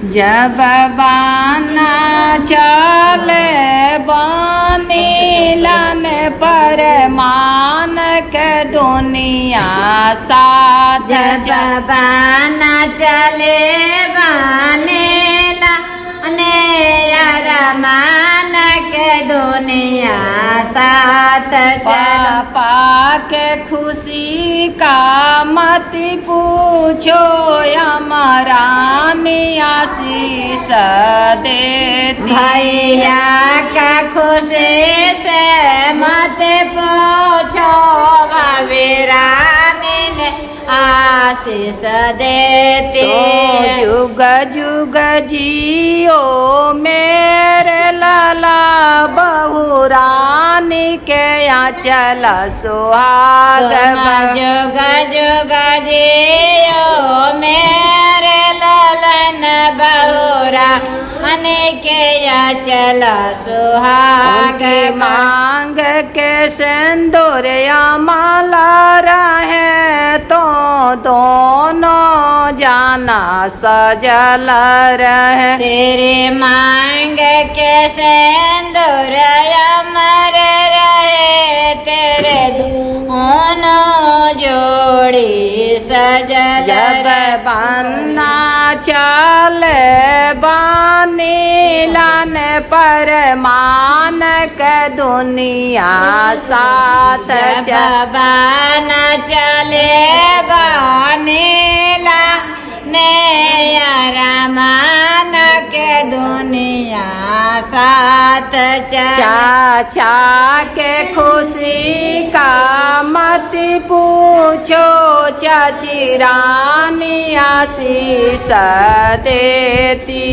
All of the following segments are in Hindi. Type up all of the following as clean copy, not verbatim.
जब बाना चले बनीलन पर मान के दुनिया साथ जब बाना चले बनेला ने यार मान के दुनिया साथ पापा के खुशी का मत पूछो यमरानी आशीष देती भैया का खुशी से मत पूछो वीरानी ने आशीष देती तो जुग जुग जियो मेरे लाला बहुरानी के आंचल सुहाग जुग जुग जियो मेरे ललन बहुरा के चल सुहाग मांग के सिंदूर माला रहे तो दोनों जाना सजल रहे तेरे मांग के सिंदूर अमर रहे तेरे दोनों जोड़ी सजल जब बन्ना चल नीलन पर मान के दुनिया साथ जबान चले बनेला ने मान के दुनिया साथ चाचा के खुशी का मत पूछो चाची रानी आशीष देती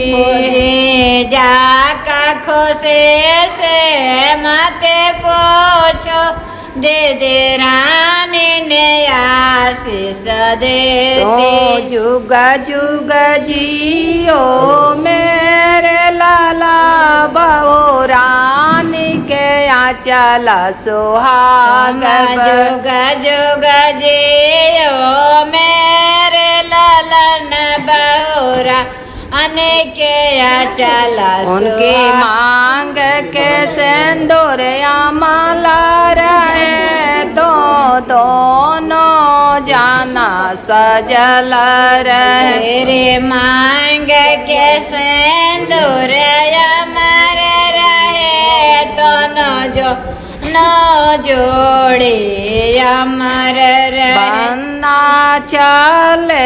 जाका खुशी से मत पूछो दे दे रानी ने आशीष देती तो जुग जुग जियो मेरे लाला बहु रानी के आंचल सुहाग जुग जुग जियो मेरे ललन बहुरा अनेके चल उनकी मांग के सिंदूर माला रहे तो दोनों जाना सजल रहे तेरे मांग के सिंदूर अमर रहे तो न जोड़े अमर रहे बन्ना चले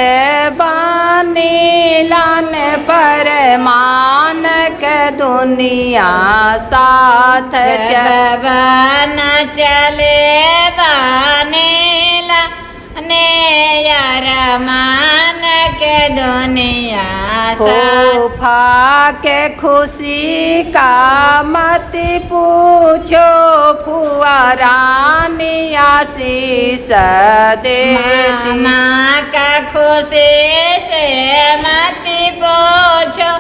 नीलन पर मान के दुनिया साथ जबान चले बनेला ने यार मान के दुनिया फूफा के खुशी का मत पूछो फुआ रानी आशीष देती माँ का खुशी से मत पूछो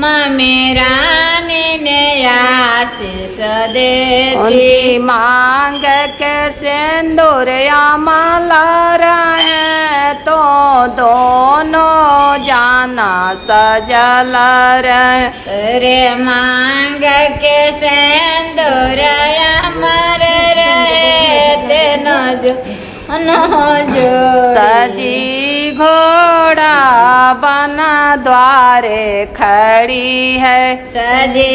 मम्मी रानी ने आशीष देती उनकी मांग के सिंदूर माला रहे तो दोनों जाना सजल रहे तेरे मांग के सिंदूर अमर रहे तेनो जो सजी घोड़ा बना द्वारे खड़ी है सजे